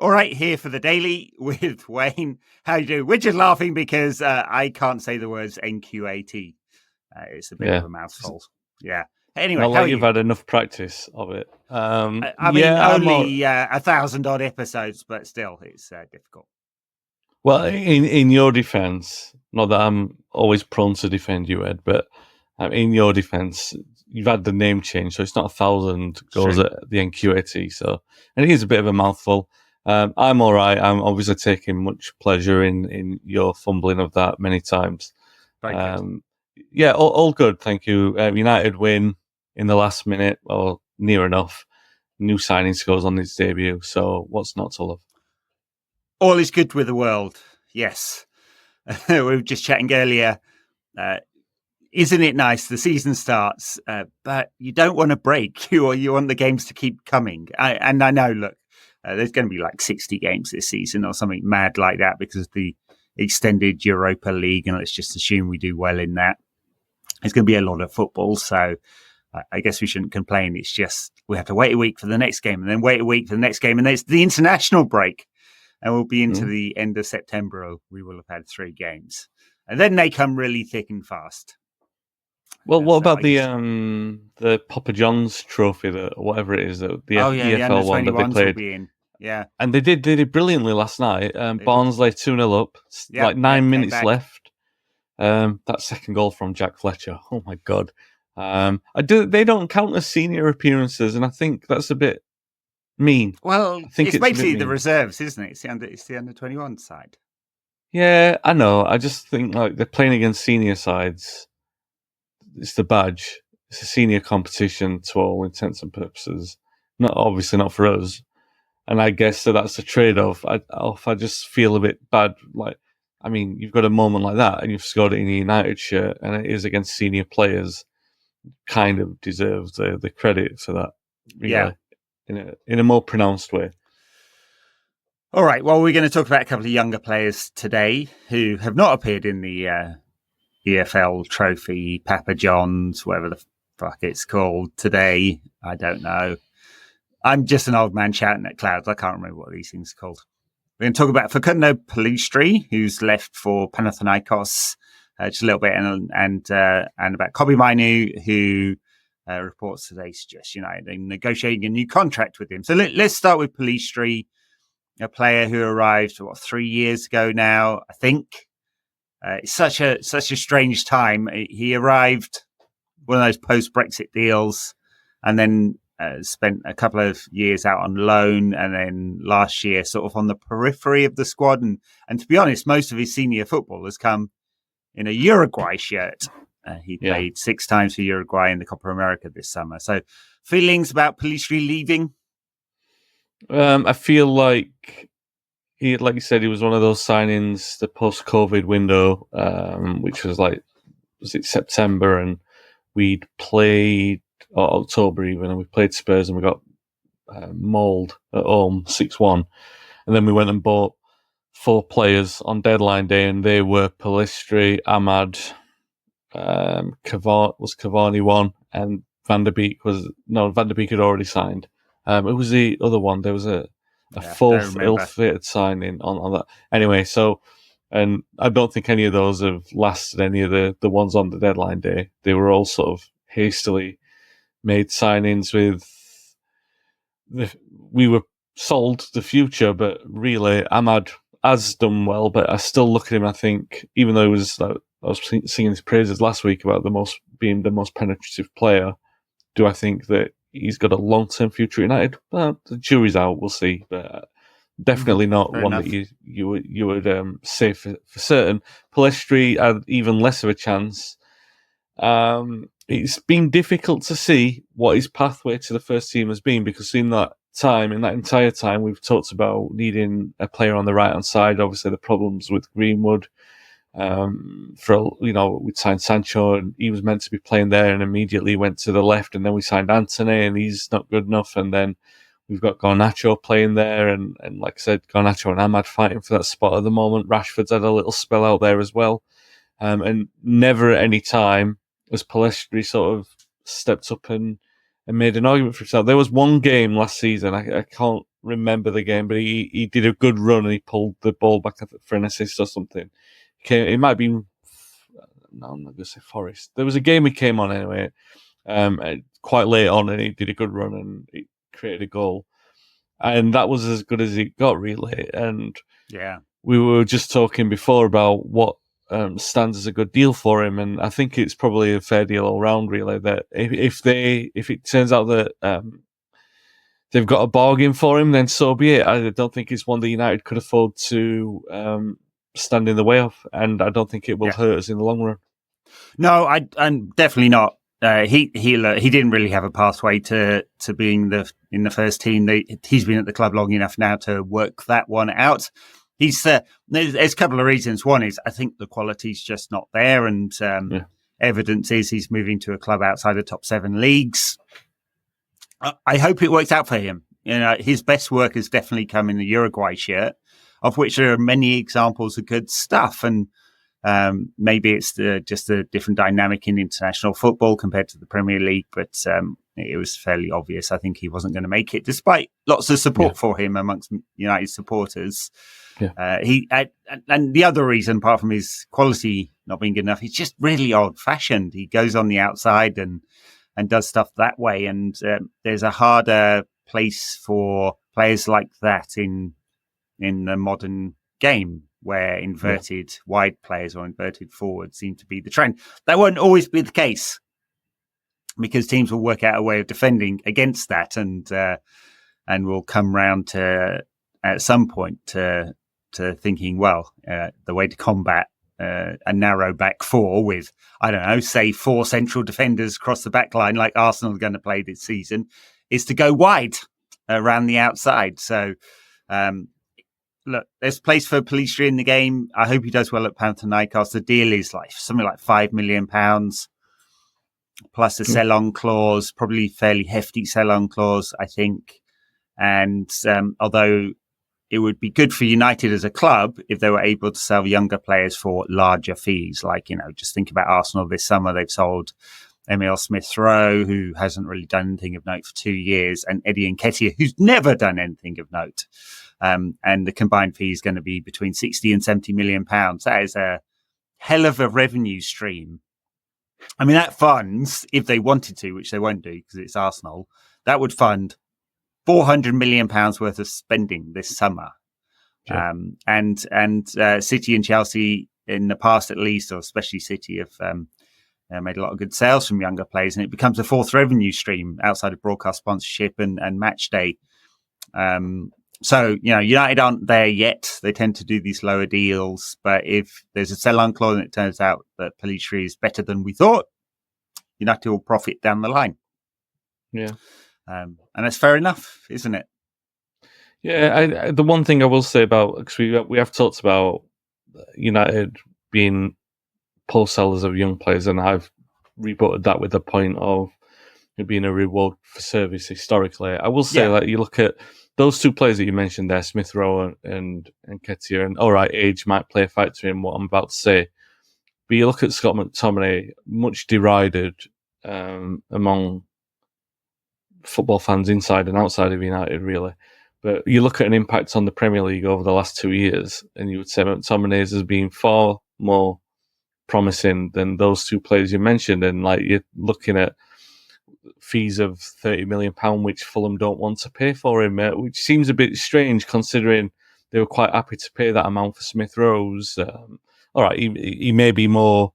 All right, here for the daily with Wayne. How you doing? We're just laughing because I can't say the words NQAT. It's a bit of a mouthful. Yeah. Anyway, not like you've had enough practice of it. I mean, only 1,000 odd episodes, but still, it's difficult. Well, in your defence, not that I'm always prone to defend you, Ed, but in your defence, you've had the name change, so it's not 1,000 goals at the NQAT. So, and it is a bit of a mouthful. I'm all right. I'm obviously taking much pleasure in your fumbling of that many times. Yeah, all good. Thank you. United win in the last minute, or near enough. New signing scores on his debut. So, what's not to love? All is good with the world. Yes. We were just chatting earlier. Isn't it nice? The season starts, but you don't want a break. You want the games to keep coming. I know, look, there's going to be like 60 games this season or something mad like that because of the extended Europa League. And let's just assume we do well in that. There's going to be a lot of football. So I guess we shouldn't complain. It's just we have to wait a week for the next game and then wait a week for the next game. And there's the international break. And we'll be into the end of September. We will have had 3 games. And then they come really thick and fast. Well, what about the Papa John's trophy, or whatever it is, the EFL one that they played? Yeah. And they did brilliantly last night. Barnsley 2-0 up, like 9 minutes left. That second goal from Jack Fletcher. Oh, my God. They don't count as senior appearances, and I think that's a bit mean. Well, I think it's basically the reserves, isn't it? It's the under 21 side. Yeah, I know. I just think like they're playing against senior sides. It's the badge. It's a senior competition to all intents and purposes. Obviously not for us. And I guess that's a trade-off. I just feel a bit bad. Like, I mean, you've got a moment like that, and you've scored it in a United shirt, and it is against senior players. Kind of deserves the credit for that. Really. Yeah. In a more pronounced way. All right. Well, we're going to talk about a couple of younger players today who have not appeared in the EFL Trophy, Papa John's, whatever the fuck it's called today. I don't know. I'm just an old man shouting at clouds. I can't remember what these things are called. We're going to talk about Fecund Pellistri, who's left for Panathinaikos just a little bit, and about Kobbie Mainoo, who reports today suggests they're negotiating a new contract with him. So let's start with Pellistri, a player who arrived 3 years ago now, I think. It's such a strange time. He arrived one of those post-Brexit deals, and then spent a couple of years out on loan, and then last year sort of on the periphery of the squad. And to be honest, most of his senior football has come in a Uruguay shirt. He played 6 times for Uruguay in the Copa America this summer. So, feelings about Pellistri leaving? I feel like like you said, he was one of those signings, the post-COVID window, which was it September, and we'd played, or October even, and we played Spurs, and we got mauled at home 6-1. And then we went and bought 4 players on deadline day, and they were Pellistri, Ahmad, Cavani one, and Van der Beek had already signed. It was the other one. There was a 4th ill-fated signing on that. Anyway, so, and I don't think any of those have lasted, any of the ones on the deadline day. They were all sort of hastily made signings we were sold the future, but really Ahmad has done well, but I still look at him, I think, even though I was singing his praises last week about being the most penetrative player, do I think that he's got a long-term future at United? Well, the jury's out, we'll see, but definitely not one that you would say for certain. Pellistri had even less of a chance. It's been difficult to see what his pathway to the first team has been, because in that entire time, we've talked about needing a player on the right-hand side. Obviously, the problems with Greenwood. We signed Sancho, and he was meant to be playing there, and immediately went to the left. And then we signed Anthony, and he's not good enough. And then we've got Garnacho playing there, and like I said, Garnacho and Ahmad fighting for that spot at the moment. Rashford's had a little spell out there as well, and never at any time has Pellistri sort of stepped up and made an argument for himself. There was one game last season, I can't remember the game, but he did a good run and he pulled the ball back for an assist or something. It might be, no, I'm not going to say Forest. There was a game he came on anyway, quite late on, and he did a good run and he created a goal. And that was as good as it got, really. And we were just talking before about what stands as a good deal for him, and I think it's probably a fair deal all round, really. That if it turns out that they've got a bargain for him, then so be it. I don't think it's one that United could afford to stand in the way of, and I don't think it will hurt us in the long run. No, I'm definitely not. He didn't really have a pathway to being in the first team. He's been at the club long enough now to work that one out. There's a couple of reasons. One is I think the quality's just not there, and evidence is he's moving to a club outside the top 7 leagues. I hope it works out for him. His best work has definitely come in the Uruguay shirt, of which there are many examples of good stuff. And maybe it's just a different dynamic in international football compared to the Premier League, but it was fairly obvious. I think he wasn't going to make it, despite lots of support for him amongst United supporters. And the other reason, apart from his quality not being good enough, he's just really old-fashioned. He goes on the outside and does stuff that way, and there's a harder place for players like that in the modern game, where inverted wide players or inverted forwards seem to be the trend. That won't always be the case, because teams will work out a way of defending against that, and will come round to at some point to thinking, well, the way to combat a narrow back four with, I don't know, say 4 central defenders across the back line like Arsenal are going to play this season, is to go wide around the outside. So, look, there's place for Pellistri in the game. I hope he does well at Panathinaikos. The deal is something like £5 million plus a sell-on clause, probably fairly hefty sell-on clause, I think. And although it would be good for United as a club if they were able to sell younger players for larger fees. Like, just think about Arsenal this summer. They've sold Emile Smith-Rowe, who hasn't really done anything of note for 2 years, and Eddie Nketiah, who's never done anything of note. And the combined fee is going to be between 60 and 70 million pounds. That is a hell of a revenue stream. I mean, that funds, if they wanted to, which they won't do because it's Arsenal, that would fund £400 million worth of spending this summer. Sure. And City and Chelsea in the past, at least, or especially City, have made a lot of good sales from younger players, and it becomes a fourth revenue stream outside of broadcast sponsorship and match day. So, United aren't there yet. They tend to do these lower deals, but if there's a sell-on clause and it turns out that Pellistri is better than we thought, United will profit down the line. Yeah. And that's fair enough, isn't it? Yeah, the one thing I will say about, because we have talked about United being post sellers of young players, and I've rebutted that with the point of it being a reward for service historically. I will say that you look at those 2 players that you mentioned there, Smith Rowe and Nketiah, and all right, age might play a factor in what I'm about to say, but you look at Scott McTominay, much derided among football fans inside and outside of United, really. But you look at an impact on the Premier League over the last 2 years, and you would say McTominay's has been far more promising than those 2 players you mentioned. And you're looking at fees of £30 million, which Fulham don't want to pay for him, which seems a bit strange considering they were quite happy to pay that amount for Smith Rowe's. All right, he may be more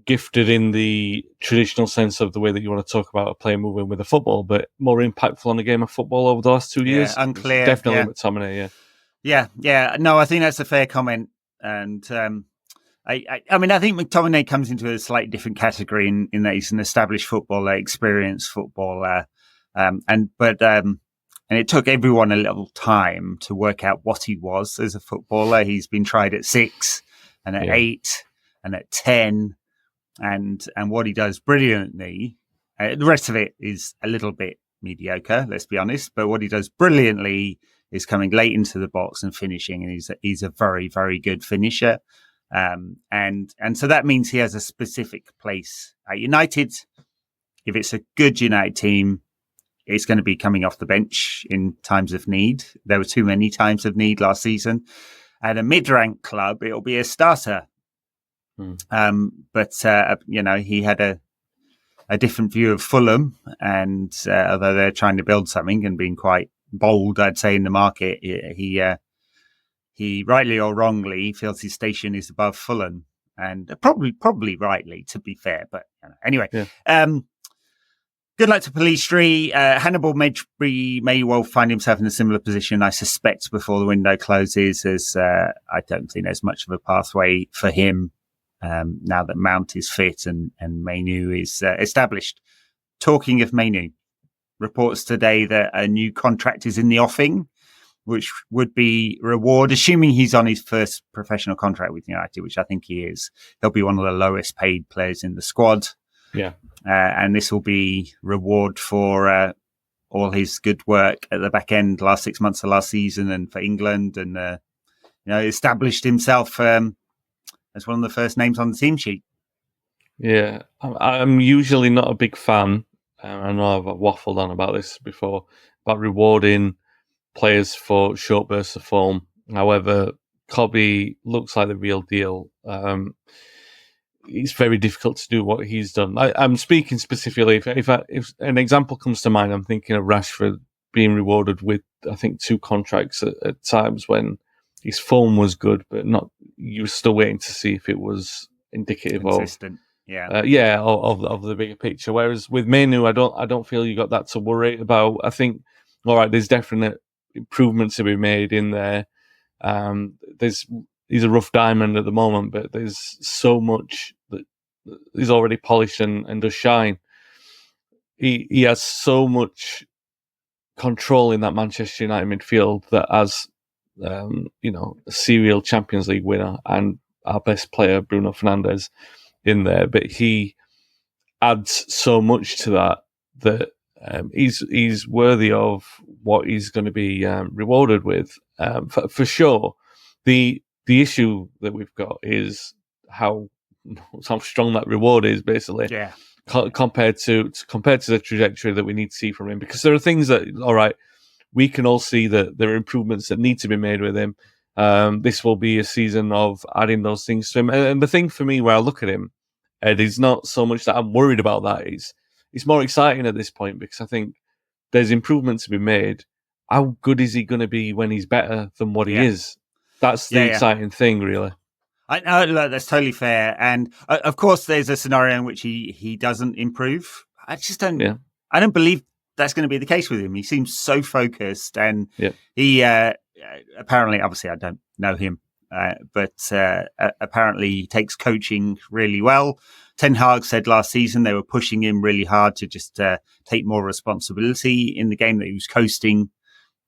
gifted in the traditional sense of the way that you want to talk about a player moving with a football, but more impactful on the game of football over the last 2 years. Unclear. Definitely McTominay, Yeah. No, I think that's a fair comment. And I mean, I think McTominay comes into a slightly different category in that he's an established footballer, experienced footballer. And it took everyone a little time to work out what he was as a footballer. He's been tried at 6 and at 8 and at 10. And what he does brilliantly, the rest of it is a little bit mediocre, let's be honest. But what he does brilliantly is coming late into the box and finishing, and he's a very, very good finisher. And so that means he has a specific place at United. If it's a good United team, is going to be coming off the bench in times of need. There were too many times of need last season. At a mid-rank club, it'll be a starter. But he had a different view of Fulham, and although they're trying to build something and being quite bold, I'd say, in the market, he rightly or wrongly feels his station is above Fulham, and probably rightly, to be fair. But anyway, good luck to Pellistri. Hannibal Mejbri may well find himself in a similar position, I suspect, before the window closes, as I don't think there's much of a pathway for him now that Mount is fit and Mainoo is established. Talking of Mainoo, reports today that a new contract is in the offing, which would be reward, assuming he's on his first professional contract with United, which I think he is. He'll be one of the lowest paid players in the squad. Yeah. And this will be reward for all his good work at the back end, last 6 months of last season and for England, and established himself as one of the first names on the team sheet. Yeah, I'm usually not a big fan. I know I've waffled on about this before, about rewarding players for short bursts of form. However, Kobbie looks like the real deal. It's very difficult to do what he's done. I'm speaking specifically, if an example comes to mind, I'm thinking of Rashford being rewarded with, I think, 2 contracts at times when his form was good, but not. You were still waiting to see if it was indicative consistent. Of the bigger picture. Whereas with Mainoo, I don't feel you got that to worry about. I think, all right, there's definite improvements to be made in there. He's a rough diamond at the moment, but there's so much that he's already polished and does shine. He has so much control in that Manchester United midfield that as a serial Champions League winner and our best player, Bruno Fernandes, in there, but he adds so much to that he's worthy of what he's going to be rewarded with, for sure. The issue that we've got is how strong that reward is, basically. Yeah. Compared to the trajectory that we need to see from him, because there are things that, all right, we can all see that there are improvements that need to be made with him. This will be a season of adding those things to him. And the thing for me where I look at him, Ed, is not so much that I'm worried about that. It's more exciting at this point, because I think there's improvements to be made. How good is he going to be when he's better than what he is? That's the exciting thing, really. I know, that's totally fair. And of course, there's a scenario in which he doesn't improve. I just don't. Yeah. I don't believe that's going to be the case with him. He seems so focused, and he apparently, obviously, I don't know him, but apparently he takes coaching really well. Ten Hag said last season they were pushing him really hard to just take more responsibility in the game that he was coasting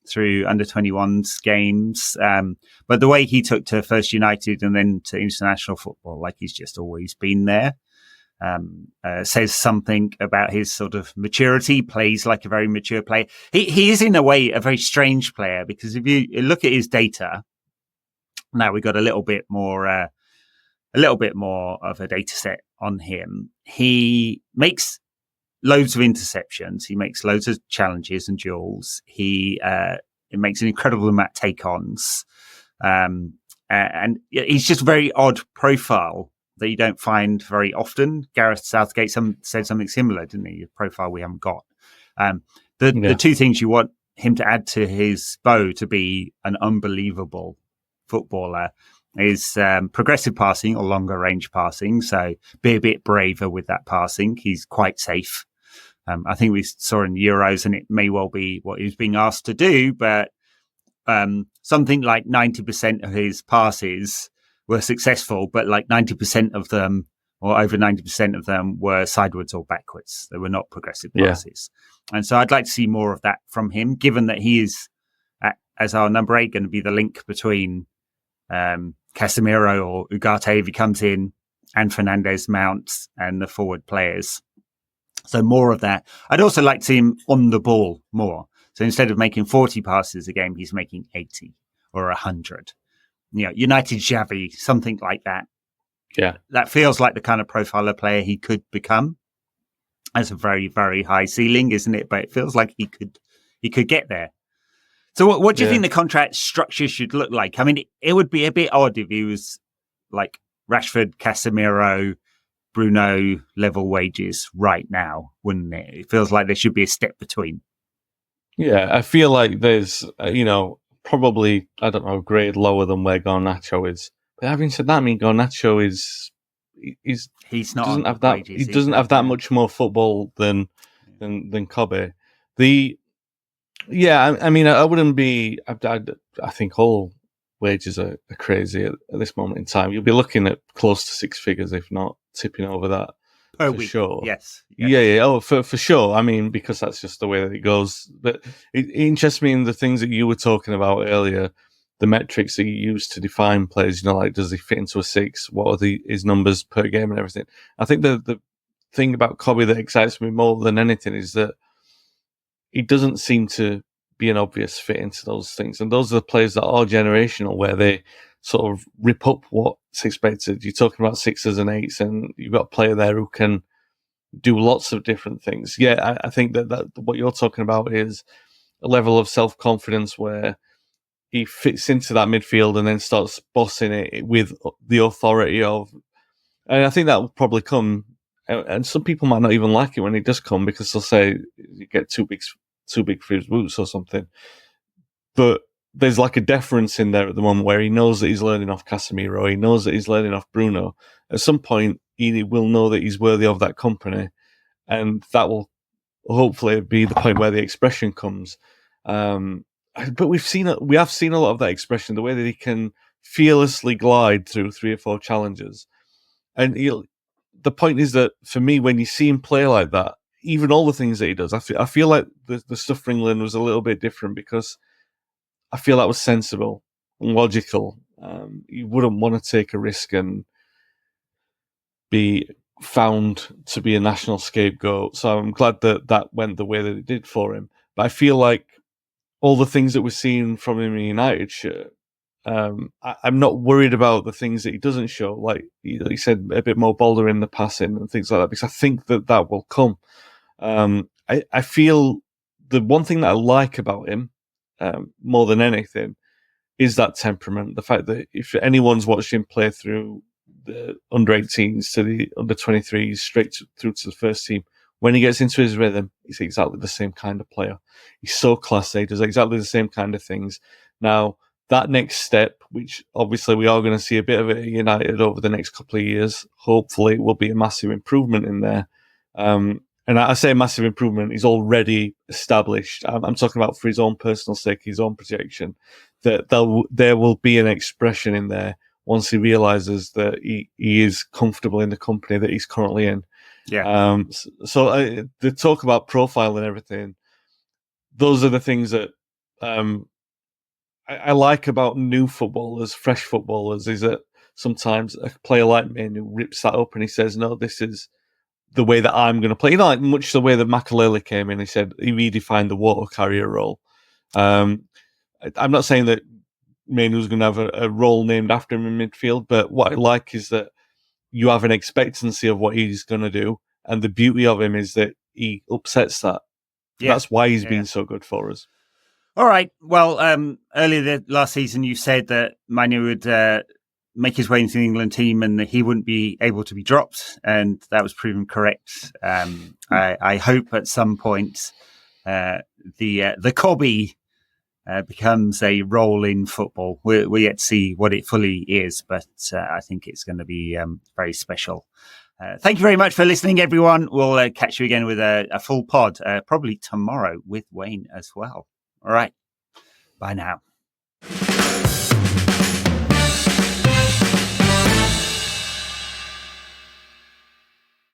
through under-21s games. But the way he took to first United and then to international football, like he's just always been there, says something about his sort of maturity. Plays like a very mature player. He is in a way a very strange player, because if you look at his data, now we've got a little bit more of a data set on him. He makes loads of interceptions. He makes loads of challenges and duels. He makes an incredible amount of take-ons. And he's just a very odd profile that you don't find very often. Gareth Southgate said something similar, didn't he? A profile we haven't got. The 2 things you want him to add to his bow to be an unbelievable footballer is progressive passing or longer range passing. So be a bit braver with that passing. He's quite safe. I think we saw in the Euros, and it may well be what he was being asked to do, but something like 90% of his passes were successful, but like 90% of them, or over 90% of them, were sideways or backwards. They were not progressive passes. And so I'd like to see more of that from him, given that he is, as our number 8, going to be the link between Casemiro or Ugarte if he comes in, and Fernandes, Mount, and the forward players. So more of that. I'd also like to see him on the ball more. So instead of making 40 passes a game, he's making 80 or 100. United Xavi, something like that. Yeah. That feels like the kind of profile of player he could become. That's a very, very high ceiling, isn't it? But it feels like he could get there. So what do you think the contract structure should look like? I mean, it would be a bit odd if he was like Rashford, Casemiro, Bruno level wages right now, wouldn't it? It feels like there should be a step between. Yeah, I feel like there's, probably, I don't know, a grade lower than where Garnacho is. But having said that, I mean, Garnacho he's not doesn't have that. Wages, he doesn't have that much more football than Kobbie. I mean, I wouldn't be. I think all wages are crazy at this moment in time. You'll be looking at close to six figures, if not tipping over that. Per for week. Sure. Yes. Yeah. Oh, for sure. I mean, because that's just the way that it goes. But it interests me in the things that you were talking about earlier, the metrics that you use to define players. Like, does he fit into a six? What are his numbers per game and everything? I think the thing about Kobbie that excites me more than anything is that he doesn't seem to be an obvious fit into those things. And those are the players that are generational, where they sort of rip up what's expected. You're talking about sixes and eights, and you've got a player there who can do lots of different things. Yeah, I think that what you're talking about is a level of self-confidence where he fits into that midfield and then starts bossing it with the authority of... And I think that will probably come, and some people might not even like it when he does come, because they'll say you get too big for his boots or something. But there's like a deference in there at the moment where he knows that he's learning off Casemiro, he knows that he's learning off Bruno. At some point, he will know that he's worthy of that company, and that will hopefully be the point where the expression comes. But we have seen a lot of that expression, the way that he can fearlessly glide through 3 or 4 challenges. And the point is that, for me, when you see him play like that, even all the things that he does, I feel like the stuff for England was a little bit different, because I feel that was sensible and logical. You wouldn't want to take a risk and be found to be a national scapegoat. So I'm glad that went the way that it did for him. But I feel like all the things that we're seeing from him in the United shirt, I'm not worried about the things that he doesn't show. Like he said, a bit more bolder in the passing and things like that, because I think that will come. I feel the one thing that I like about him, more than anything, is that temperament. The fact that if anyone's watched him play through the under-18s to the under-23s straight through to the first team, when he gets into his rhythm, he's exactly the same kind of player. He's so classy, does exactly the same kind of things. Now, that next step, which obviously we are going to see a bit of it at United over the next couple of years, hopefully will be a massive improvement in there. And I say massive improvement, he's already established. I'm talking about for his own personal sake, his own projection, that there will be an expression in there once he realises that he is comfortable in the company that he's currently in. Yeah. So the talk about profile and everything, those are the things that I like about new footballers, fresh footballers, is that sometimes a player like Mainoo rips that up and he says, no, this is the way that I'm going to play. Like much the way that Makalele came in, he said he redefined the water carrier role. I'm not saying that Mainoo's going to have a role named after him in midfield, but what I like is that you have an expectancy of what he's going to do, and the beauty of him is that he upsets that. Yeah. That's why he's been so good for us. All right. Well, earlier last season, you said that Mainoo would make his way into the England team and that he wouldn't be able to be dropped, and that was proven correct. I hope at some point the Kobbie becomes a role in football. We're yet to see what it fully is, but I think it's going to be very special. Thank you very much for listening, everyone. We'll catch you again with a full pod, probably tomorrow with Wayne as well. All right. Bye now.